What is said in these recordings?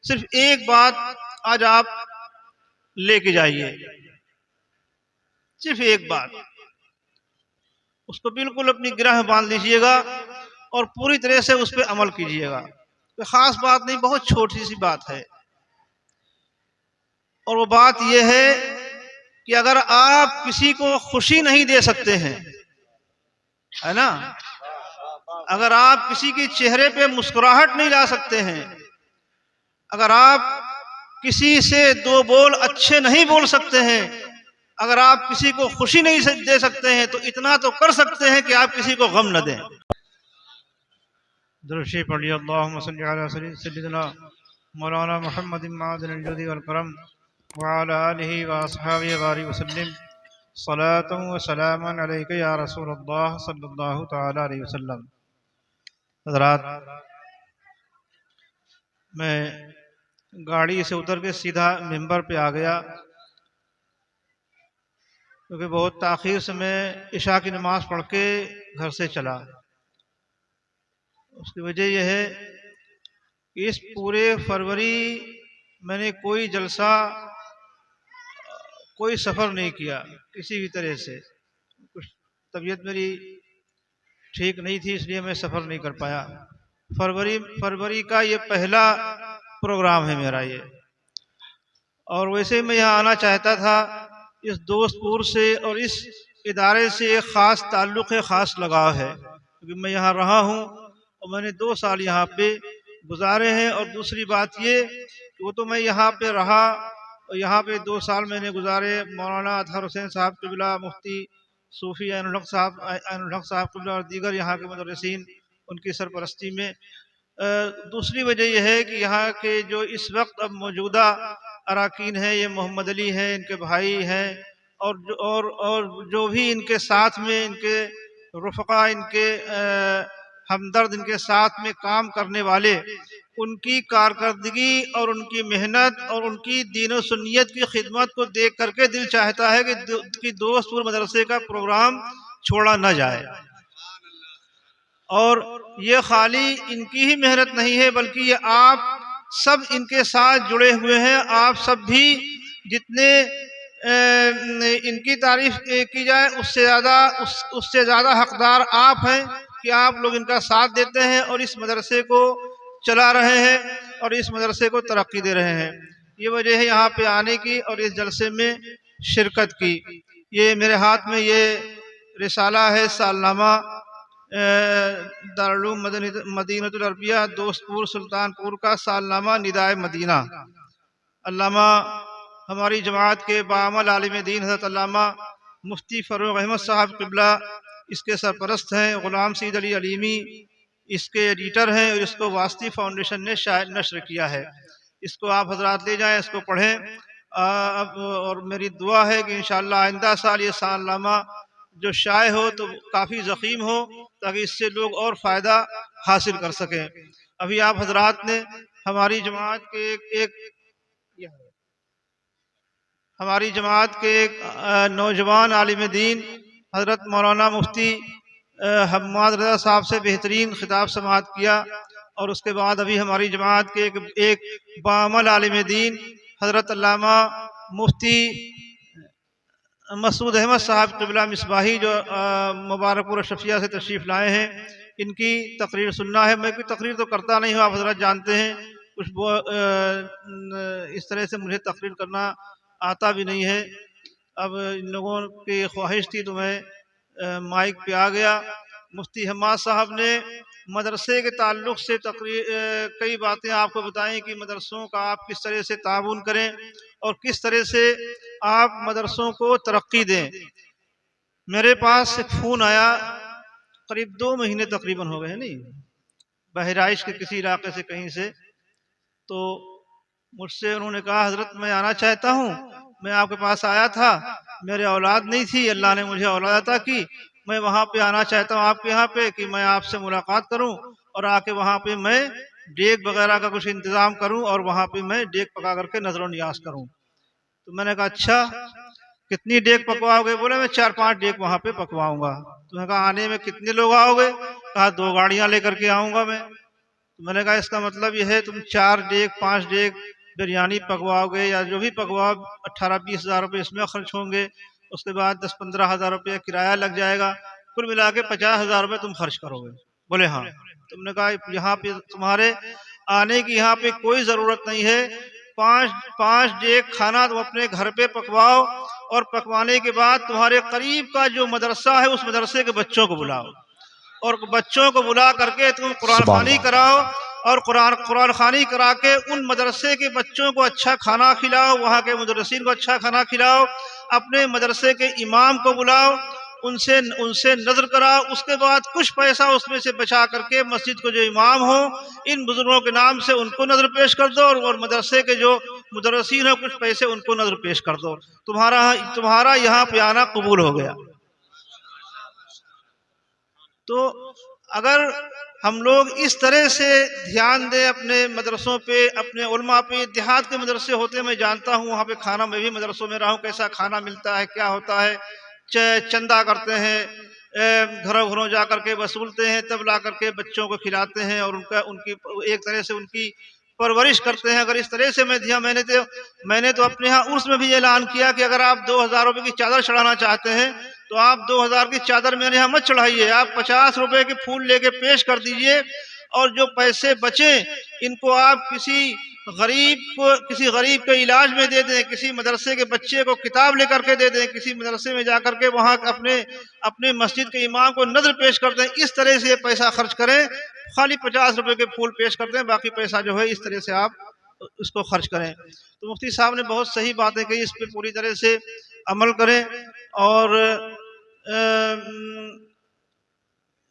सिर्फ एक बात आज आप लेके जाइए, सिर्फ एक बात, उसको बिल्कुल अपनी गिरह में बांध लीजिएगा और पूरी तरह से उस पर अमल कीजिएगा। कोई खास बात नहीं, बहुत छोटी सी बात है। और वो बात यह है कि अगर आप किसी को खुशी नहीं दे सकते हैं, है ना, अगर आप किसी के चेहरे पे मुस्कुराहट नहीं ला सकते हैं, अगर आप किसी से दो बोल अच्छे नहीं बोल सकते हैं, अगर आप किसी को खुशी नहीं दे सकते हैं, तो इतना तो कर सकते हैं कि आप किसी को गम न दें। दुरूद पढ़िए। अल्लाहुम्मा सल्ली अला सय्यिदिना मौलाना मुहम्मद मादिन जुदी वल करम व अला आलिहि व अस्हाबिहि बारिक वसल्लम सलातन व सलामन अलैका या रसूलल्लाह सल्लल्लाहु तआला अलैहि वसल्लम। हज़रात, मैं गाड़ी से उतर के सीधा मिंबर पे आ गया, क्योंकि बहुत ताख़ीर से मैं इशा की नमाज़ पढ़ के घर से चला। उसकी वजह यह है कि इस पूरे फरवरी मैंने कोई जलसा, कोई सफ़र नहीं किया किसी भी तरह से। कुछ तबीयत मेरी ठीक नहीं थी, इसलिए मैं सफ़र नहीं कर पाया। फरवरी का ये पहला प्रोग्राम है मेरा ये। और वैसे ही मैं यहाँ आना चाहता था, इस दोस्तपुर से और इस इदारे से एक ख़ास ताल्लुक़ है, ख़ास लगाव है, क्योंकि मैं यहाँ रहा हूँ और मैंने 2 साल यहाँ पे गुजारे हैं। और दूसरी बात ये कि वो तो मैं यहाँ पे रहा और यहाँ पे 2 साल मैंने गुजारे मौलाना अतहर हुसैन साहब क़िबला, मुफ्ती सूफ़ी ऐनुल हक़ साहब क़िबला और दीगर यहाँ के मुदर्रिसीन उनकी सरपरस्ती में। दूसरी वजह यह है कि यहाँ के जो इस वक्त अब मौजूदा अराकीन हैं, ये मोहम्मद अली हैं, इनके भाई हैं, और जो भी इनके साथ में इनके रुफ़क़ा, इनके हमदर्द, इनके साथ में काम करने वाले, उनकी कारकर्दगी और उनकी मेहनत और उनकी दीन और सुन्नियत की खिदमत को देख करके दिल चाहता है कि दोस्तपुर मदरसे का प्रोग्राम छोड़ा न जाए। और ये खाली इनकी ही मेहनत नहीं है, बल्कि ये आप सब इनके साथ जुड़े हुए हैं। आप सब भी जितने इनकी तारीफ की जाए उससे ज़्यादा हकदार आप हैं कि आप लोग इनका साथ देते हैं और इस मदरसे को चला रहे हैं और इस मदरसे को तरक्की दे रहे हैं। ये वजह है यहाँ पे आने की और इस जलसे में शिरकत की। ये मेरे हाथ में ये रिसाला है, सालनामा दारुल उलूम मदीनतुल अरबिया दोस्तपुर सुल्तानपुर का सालनामा निदाए मदीना। अल्लामा हमारी जमात के बाअमल आलिम दीन हज़रत अल्लामा मुफ्ती फ़ारूक अहमद साहब क़िबला इसके सरपरस्त हैं। ग़ुलाम सईद अली अलीमी इसके एडिटर हैं और इसको वास्ती फाउंडेशन ने शायद नश्र किया है। इसको आप हजरात ले जाएं, इसको पढ़ें। और मेरी दुआ है कि इंशाअल्लाह आइंदा साल ये सालनामा जो शाये हो तो काफ़ी ज़ख़ीम हो, ताकि इससे लोग और फ़ायदा हासिल कर सकें। अभी आप हजरात ने हमारी जमात के एक नौजवान आलिम दीन हज़रत मौलाना मुफ्ती हम्माद रज़ा साहब से बेहतरीन खिताब समाअत किया। और उसके बाद अभी हमारी जमात के एक बाअमल आलिम दीन हज़रत अल्लामा मुफ्ती मसूद अहमद साहब क़िबला मिसबाही जो मुबारकपुर शफिया से तशरीफ़ लाए हैं, इनकी तकरीर सुनना है। मैं कोई तकरीर तो करता नहीं हूँ, आप हज़रात जानते हैं, कुछ इस तरह से मुझे तकरीर करना आता भी नहीं है। अब इन लोगों की ख्वाहिश थी तो मैं माइक पे आ गया। मुफ्ती हम्माद साहब ने मदरसे के ताल्लुक़ से कई बातें आपको बताएं कि मदरसों का आप किस तरह से ताउन करें और किस तरह से आप मदरसों को तरक्की दें। मेरे पास एक फ़ोन आया, करीब 2 महीने तकरीबन हो गए हैं, नहीं, बहराइश के किसी इलाके से कहीं से। तो मुझसे उन्होंने कहा, हज़रत मैं आना चाहता हूँ, मैं आपके पास आया था, मेरे औलाद नहीं थी, अल्लाह ने मुझे औलाद अता की, मैं वहाँ पे आना चाहता हूँ आपके यहाँ पे कि मैं आपसे मुलाकात करूँ और आके वहाँ पे मैं डेग वगैरह का कुछ इंतज़ाम करूँ और वहाँ पे मैं डेग पका करके नजर नियाज करूँ। तो मैंने कहा अच्छा, कितनी डेग पकवाओगे? बोले मैं 4-5 डेग वहाँ पे पकवाऊंगा। तो मैंने कहा आने में कितने लोग आओगे? कहा 2 गाड़ियाँ लेकर के आऊँगा मैं। तो मैंने कहा इसका मतलब यह है तुम 4 डेग 5 डेग बिरयानी पकवाओगे या जो भी पकवाओ 18-20 हज़ार रुपये इसमें खर्च होंगे, उसके बाद 10-15 हज़ार रुपये किराया लग जाएगा, कुल मिला के 50 हज़ार रुपये तुम खर्च करोगे। बोले हाँ। तुमने कहा यहाँ पे तुम्हारे आने की यहाँ पे कोई जरूरत नहीं है, 5 डेग खाना तुम अपने घर पे पकवाओ और पकवाने के बाद तुम्हारे करीब का जो मदरसा है उस मदरसे के बच्चों को बुलाओ और बच्चों को बुला करके तुम कुरान खानी कराओ और कुरान खानी करा के उन मदरसे के बच्चों को अच्छा खाना खिलाओ, वहाँ के मुदर्रिसीन को अच्छा खाना खिलाओ, अपने मदरसे के इमाम को बुलाओ, उनसे नजर कराओ, उसके बाद कुछ पैसा उसमें से बचा करके मस्जिद को जो इमाम हो इन बुजुर्गों के नाम से उनको नजर पेश कर दो और मदरसे के जो मुदर्रिसीन हो कुछ पैसे उनको नजर पेश कर दो, तुम्हारा यहाँ पे आना कबूल हो गया। तो अगर हम लोग इस तरह से ध्यान दें अपने मदरसों पे, अपने उलमा पे, देहात के मदरसे होते हैं, मैं जानता हूँ वहाँ पे खाना, मैं भी मदरसों में रहा हूँ, कैसा खाना मिलता है, क्या होता है, चंदा करते हैं, घरों घरों जा करके वसूलते हैं, तब ला करके बच्चों को खिलाते हैं और उनकी एक तरह से उनकी परवरिश करते हैं। अगर इस तरह से मैंने तो अपने यहाँ उर्स में भी ऐलान किया कि अगर आप 2,000 रुपये की चादर चढ़ाना चाहते हैं तो आप 2,000 की चादर मेरे यहाँ मत चढ़ाइए, आप 50 रुपए के फूल लेके पेश कर दीजिए और जो पैसे बचे इनको आप किसी गरीब के इलाज में दे दें, किसी मदरसे के बच्चे को किताब लेकर के दे दें, किसी मदरसे में जाकर के वहाँ अपने मस्जिद के इमाम को नजर पेश कर दें। इस तरह से पैसा खर्च करें, खाली 50 रुपए के फूल पेश कर दें, बाकी पैसा जो है इस तरह से आप उसको खर्च करें। तो मुफ्ती साहब ने बहुत सही बातें कही, इस पर पूरी तरह से अमल करें। और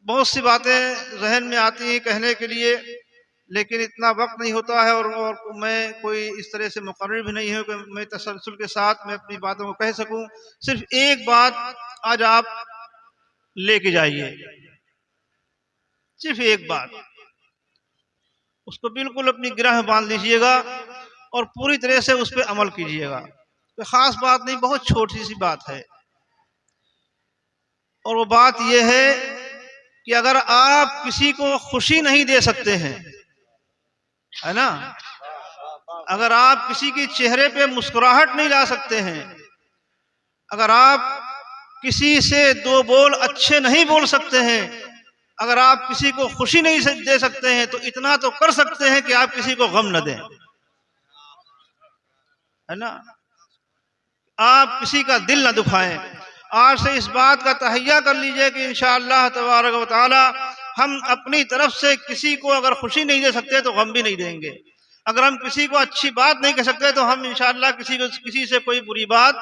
बहुत सी बातें जहन में आती हैं कहने के लिए, लेकिन इतना वक्त नहीं होता है और मैं कोई इस तरह से मुकर्रर भी नहीं हूँ कि मैं तसलसल के साथ मैं अपनी बातों को कह सकूं। सिर्फ एक बात आज आप लेके जाइए, सिर्फ एक बात, उसको बिल्कुल अपनी गिरह बांध लीजिएगा और पूरी तरह से उस पर अमल कीजिएगा। कोई खास बात नहीं, बहुत छोटी सी बात है और वो बात यह है कि अगर आप किसी को खुशी नहीं दे सकते हैं, है ना, अगर आप किसी के चेहरे पे मुस्कुराहट नहीं ला सकते हैं, अगर आप किसी से 2 बोल अच्छे नहीं बोल सकते हैं, अगर आप किसी को खुशी नहीं दे सकते हैं, तो इतना तो कर सकते हैं कि आप किसी को गम न दें, है ना, आप किसी का दिल न दुखाएं। आज से इस बात का तहैया कर लीजिए कि इंशाअल्लाह तबारक व तआला हम अपनी तरफ से किसी को अगर खुशी नहीं दे सकते तो गम भी नहीं देंगे, अगर हम किसी को अच्छी बात नहीं कह सकते तो हम इंशाअल्लाह किसी से कोई बुरी बात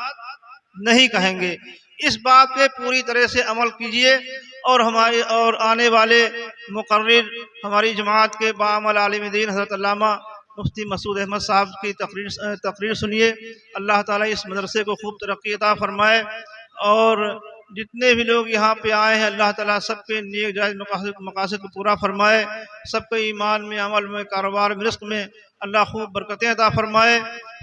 नहीं कहेंगे। इस बात पे पूरी तरह से अमल कीजिए और आने वाले मुकर्रिर हमारी जमात के बाअमल आलिम दीन हज़रत अल्लामा मुफ्ती मसूद अहमद साहब की तकरीर सुनिए। अल्लाह ताला इस मदरसे को खूब तरक्की अता फरमाए और जितने भी लोग यहाँ पे आए हैं अल्लाह ताला सबके नेक जायज़ मकासद को पूरा फरमाए, सबके ईमान में, अमल में, कारोबार में, रिज़्क़ में अल्लाह खूब बरकतें अता फरमाए,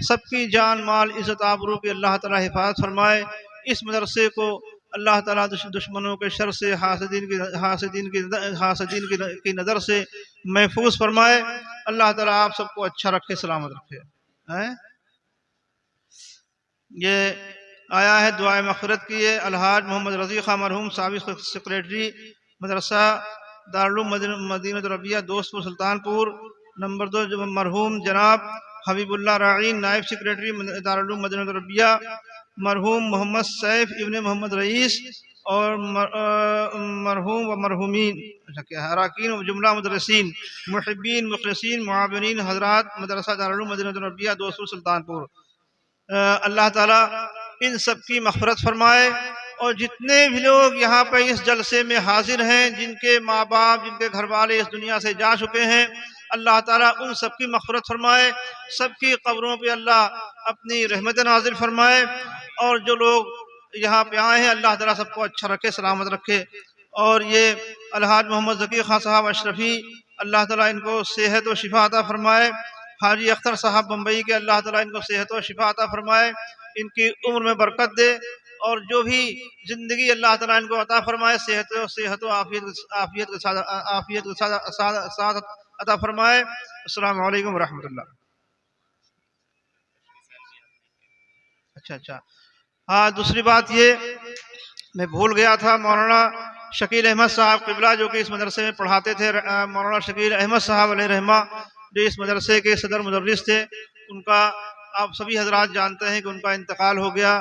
सबकी जान माल इज़्ज़त आबरू की अल्लाह ताला हिफाजत फरमाए। इस मदरसे को अल्लाह ताला दुश्मनों के शर से, हासिदीन की नज़र से महफूज फरमाए। अल्लाह ताला आप सबको अच्छा रखे, सलामत रखे। ये आया है दुआ मग़फ़िरत की है अलहाज मोहम्मद रज़ी खां मरहूम साबिक़ सेक्रेटरी मदरसा दारुल मदीनत रबिया दोस्तपुर सुल्तानपुर, नंबर 2 मरहूम जनाब हबीबुल्लाह राईन नायब सेक्रेटरी दारुल मदीनत रबिया, मरहूम मोहम्मद सैफ इब्ने मोहम्मद रईस और मरहूम व मरहूमीन अरकान व जुमला मुदर्रिसीन मुहिब्बीन मुखलिसीन मुआविनीन हज़रात मदरसा दारुल मदीनत रबिया दोस्तपुर सुल्तानपुर। अल्लाह ताला इन सब की मग़फ़िरत फरमाए और जितने भी लोग यहाँ पे इस जलसे में हाजिर हैं, जिनके माँ बाप, जिनके घर वाले इस दुनिया से जा चुके हैं, अल्लाह ताला उन सब की मग़फ़िरत फरमाए, सबकी कब्रों पे अल्लाह अपनी रहमत नाज़िल फरमाए और जो लोग यहाँ पे आए हैं अल्लाह ताला सबको अच्छा रखे, सलामत रखे। और ये अलहाज मोहम्मद ज़की खां साहब अशरफी, अल्लाह ताला इनको सेहत व शिफा अता फरमाए। हाजी अख्तर साहब बम्बई के, अल्लाह ताला इनको सेहत व शिफा अता फरमाए, इनकी उम्र में बरकत दे और जो भी ज़िंदगी अल्लाह ताला इनको अता फरमाए, सेहत व आफियत के साथ अता फरमाए। अस्सलामु अलैकुम रहमतुल्लाह। अच्छा, हाँ, दूसरी बात ये मैं भूल गया था, मौलाना शकील अहमद साहब क़िबला जो कि इस मदरसे में पढ़ाते थे, मौलाना शकील अहमद साहब अलैहि रहमा जो इस मदरसे के सदर मुदर्रिस थे, उनका आप सभी हजरात जानते हैं कि उनका इंतकाल हो गया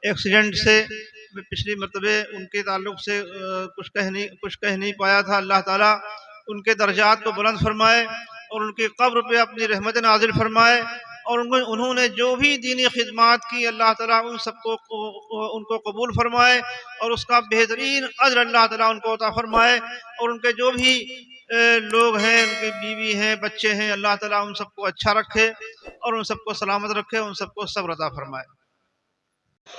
एक्सीडेंट से। मैं पिछली मरतबे उनके ताल्लुक से कुछ कह नहीं पाया था। अल्लाह ताला उनके दर्जात को बुलंद फरमाए और उनकी कब्र पे अपनी रहमत नाजिल फरमाए, और उन्होंने जो भी दीनी खिदमात की अल्लाह ताला उन सबको उनको कबूल फरमाए और उसका बेहतरीन अज्र अल्लाह ताला उनको अता फरमाए। और उनके जो भी लोग हैं, उनकी बीवी हैं, बच्चे हैं, अल्लाह ताला उन सबको अच्छा रखे और उन सबको सलामत रखे, उन सबको सब्र अता फरमाए।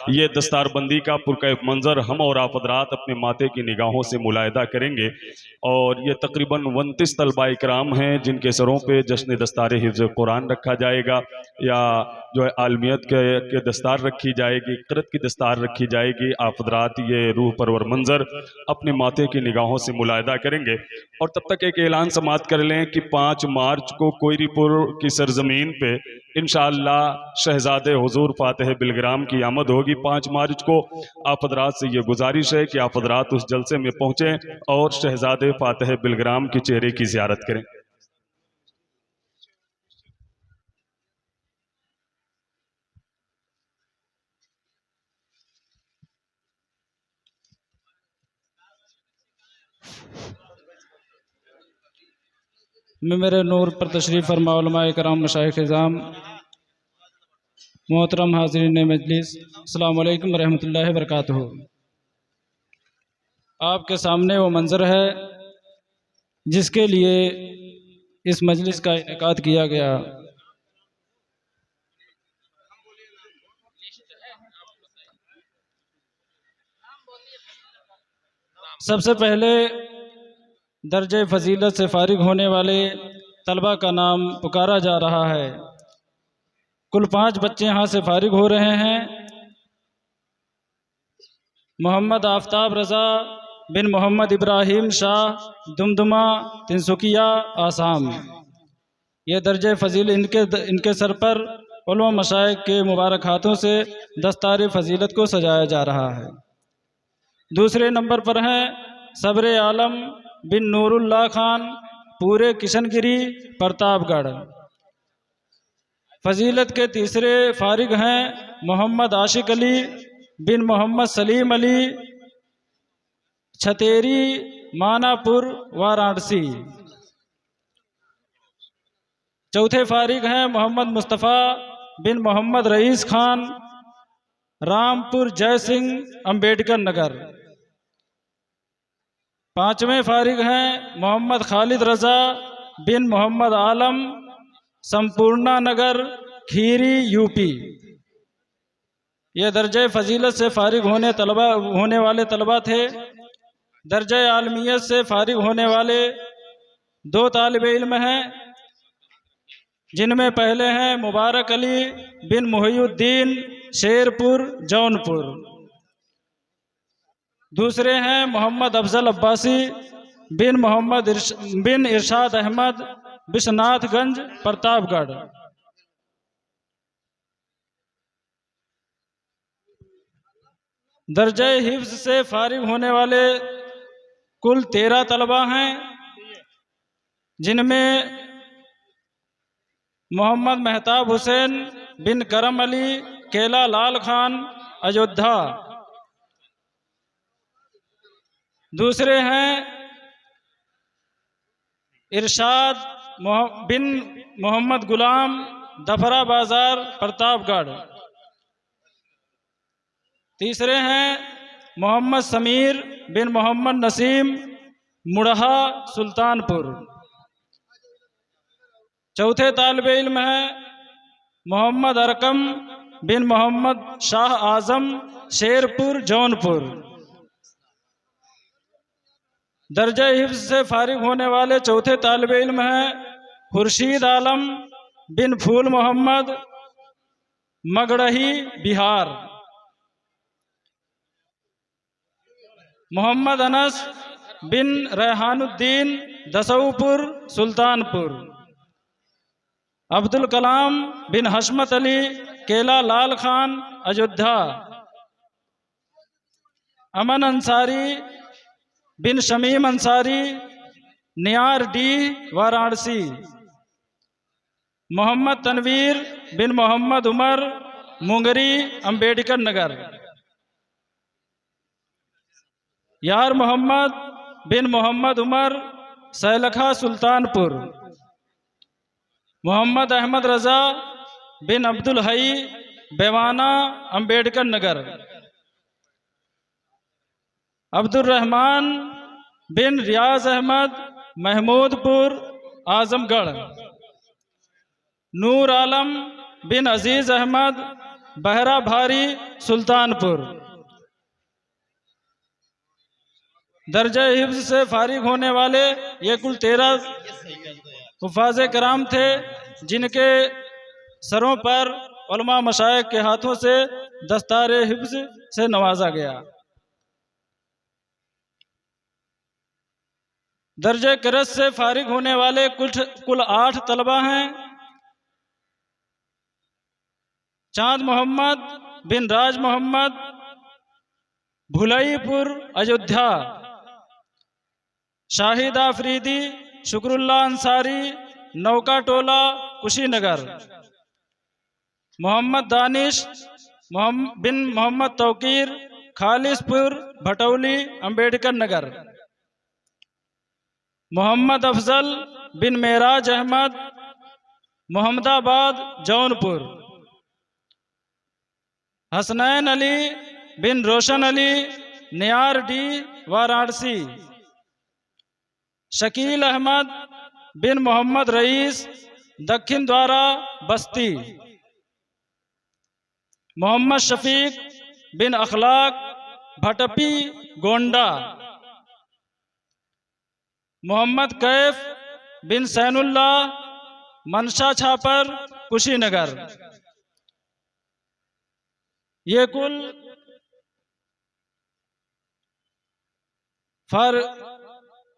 ये दस्तारबंदी का पुरकैफ मंजर हम और आप हज़रात अपने माथे की निगाहों से मुलाहिदा करेंगे। और ये तकरीबन 29 तलबा इकराम हैं जिनके सरों पे जश्न दस्तार हिफ्ज़ कुरान रखा जाएगा, या जो है आलमियत के दस्तार रखी जाएगी, क़िरात की दस्तार रखी जाएगी। आप हज़रात ये रूह परवर मंजर अपने माथे की निगाहों से मुलाहिदा करेंगे। और तब तक एक ऐलान समात कर लें कि 5 मार्च को कोयरीपुर की सरजमीन पे इंशाअल्लाह शहजादे हुजूर फातिह बिलग्राम की आमद होगी 5 मार्च को। आप हज़रात से ये गुजारिश है कि आप हज़रात उस जलसे में पहुँचें और शहजादे फातिह बिलग्राम के चेहरे की ज़ियारत करें। मैं मेरे नूर पर तशरीफ़ फरमा उलमाए कराम मशाइख़ इज़ाम मोहतरम हाज़रीन मजलिस, अस्सलामु अलैकुम रहमतुल्लाहि व बरकातुहू। आपके सामने वो मंज़र है जिसके लिए इस मजलिस का इनेकाद किया गया। सबसे पहले दर्जे फजीलत से फारिग होने वाले तलबा का नाम पुकारा जा रहा है। कुल 5 बच्चे यहाँ से फारिग हो रहे हैं। मोहम्मद आफ्ताब रज़ा बिन मोहम्मद इब्राहिम शाह दुमदुमा तिनसुकिया आसाम। ये दर्जे फजील इनके सर पर उलमा मशाइख के मुबारक हाथों से दस्तार फजीलत को सजाया जा रहा है। दूसरे नंबर पर हैं सब्र आलम बिन नूरुल्लाह खान पूरे किशनगिरी प्रतापगढ़। फजीलत के तीसरे फारिग हैं मोहम्मद आशिक अली बिन मोहम्मद सलीम अली छतेरी मानापुर वाराणसी। चौथे फारिग हैं मोहम्मद मुस्तफ़ा बिन मोहम्मद रईस खान रामपुर जय सिंह अम्बेडकर नगर। पांचवें फारिग हैं मोहम्मद खालिद रज़ा बिन मोहम्मद आलम संपूर्णा नगर खीरी यूपी। ये दर्जे फजीलत से फारिग होने वाले तलबा थे। दर्जे आलमियत से फारिग होने वाले 2 तालिबे इल्म हैं, जिनमें पहले हैं मुबारक अली बिन मुहियुद्दीन शेरपुर जौनपुर। दूसरे हैं मोहम्मद अफजल अब्बासी बिन मोहम्मद बिन इरशाद अहमद विश्वनाथगंज प्रतापगढ़। दर्जे हिफ्ज से फारिग होने वाले कुल 13 तलबा हैं, जिनमें मोहम्मद मेहताब हुसैन बिन करम अली केला लाल खान अयोध्या। दूसरे हैं इरशाद बिन मोहम्मद गुलाम दफरा बाजार प्रतापगढ़। तीसरे हैं मोहम्मद समीर बिन मोहम्मद नसीम मुड़हा सुल्तानपुर। चौथे तालिबे इल्म हैं मोहम्मद अरकम बिन मोहम्मद शाह आजम शेरपुर जौनपुर। दर्जे हिफ्ज से फारिग होने वाले चौथे तालिबे इल्म हैं खुर्शीद आलम बिन फूल मोहम्मद मगड़ही बिहार। मोहम्मद अनस बिन रेहानुद्दीन दसऊपुर सुल्तानपुर। अब्दुल कलाम बिन हशमत अली केला लाल खान अयोध्या। अमन अंसारी बिन शमीम अंसारी नियार डी वाराणसी। मोहम्मद तनवीर बिन मोहम्मद उमर मुंगरी अंबेडकर नगर। यार मोहम्मद बिन मोहम्मद उमर सैलखा सुल्तानपुर। मोहम्मद अहमद रजा बिन अब्दुल हई बेवाना अंबेडकर नगर। अब्दुल रहमान बिन रियाज अहमद महमूदपुर आजमगढ़। नूर आलम बिन अजीज अहमद बहरा भारी सुल्तानपुर। दर्जा हिफ्ज से फारिग होने वाले ये कुल 13 हुफ़ाज़ कराम थे, जिनके सरों पर उलमा मशाइख के हाथों से दस्तार हिफ्ज से नवाजा गया। दर्जे करस से फारिग होने वाले कुल 8 तलबा हैं। चांद मोहम्मद बिन राज मोहम्मद भुलईपुर अयोध्या। शाहिद आफरीदी शुक्रुल्ला अंसारी नौका टोला कुशीनगर। मोहम्मद दानिश बिन मोहम्मद तौकीर खालिसपुर भटौली अंबेडकर नगर। मोहम्मद अफजल बिन मेराज अहमद मोहम्मदाबाद जौनपुर। हसनैन अली बिन रोशन अली नियार डी वाराणसी। शकील अहमद बिन मोहम्मद रईस दक्षिण द्वारा बस्ती। मोहम्मद शफीक बिन अखलाक भटपी गोंडा। मोहम्मद कैफ बिन सैनुल्लाह मनशा छापर कुशीनगर। ये कुल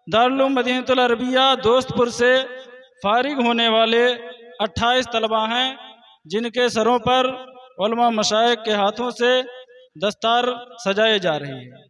दारुल उलूम मदीनतुल अरबिया दोस्तपुर से फारिग होने वाले 28 तलबा हैं, जिनके सरों पर उलमा मशाइख के हाथों से दस्तार सजाए जा रही है।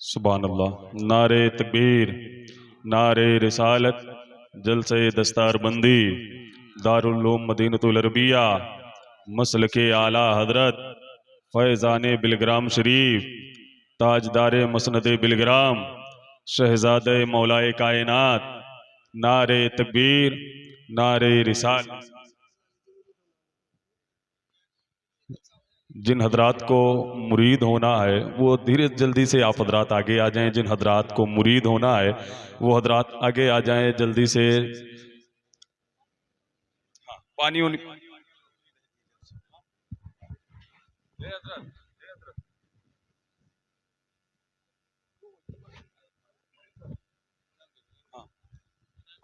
सुभान अल्लाह। नारे तकबीर, नारे रिसालत, जलसे दस्तारबंदी, दारुल उलूम मदीनतुल अरबिया, मसलके आला हजरत फैज़ाने बिलग्राम शरीफ, ताजदारे मसनदे बिलग्राम, शहजादे मौलाए कायनात। नारे तकबीर, नारे रिसालत। जिन हजरात को मुरीद होना है वो धीरे जल्दी से आप हजरात आगे आ जाएं। जिन हजरात को मुरीद होना है वो हजरात आगे आ जाएं जल्दी से। पानी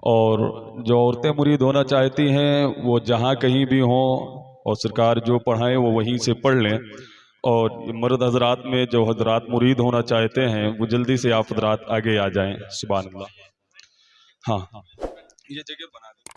और जो औरतें मुरीद होना चाहती हैं वो जहाँ कहीं भी हों और सरकार जो पढ़ाएं वो वहीं से पढ़ लें। और मर्द हजरात में जो हजरात मुरीद होना चाहते हैं वो जल्दी से आप हजरात आगे आ जाएं। सुभान अल्लाह। हाँ, ये जगह बना दें।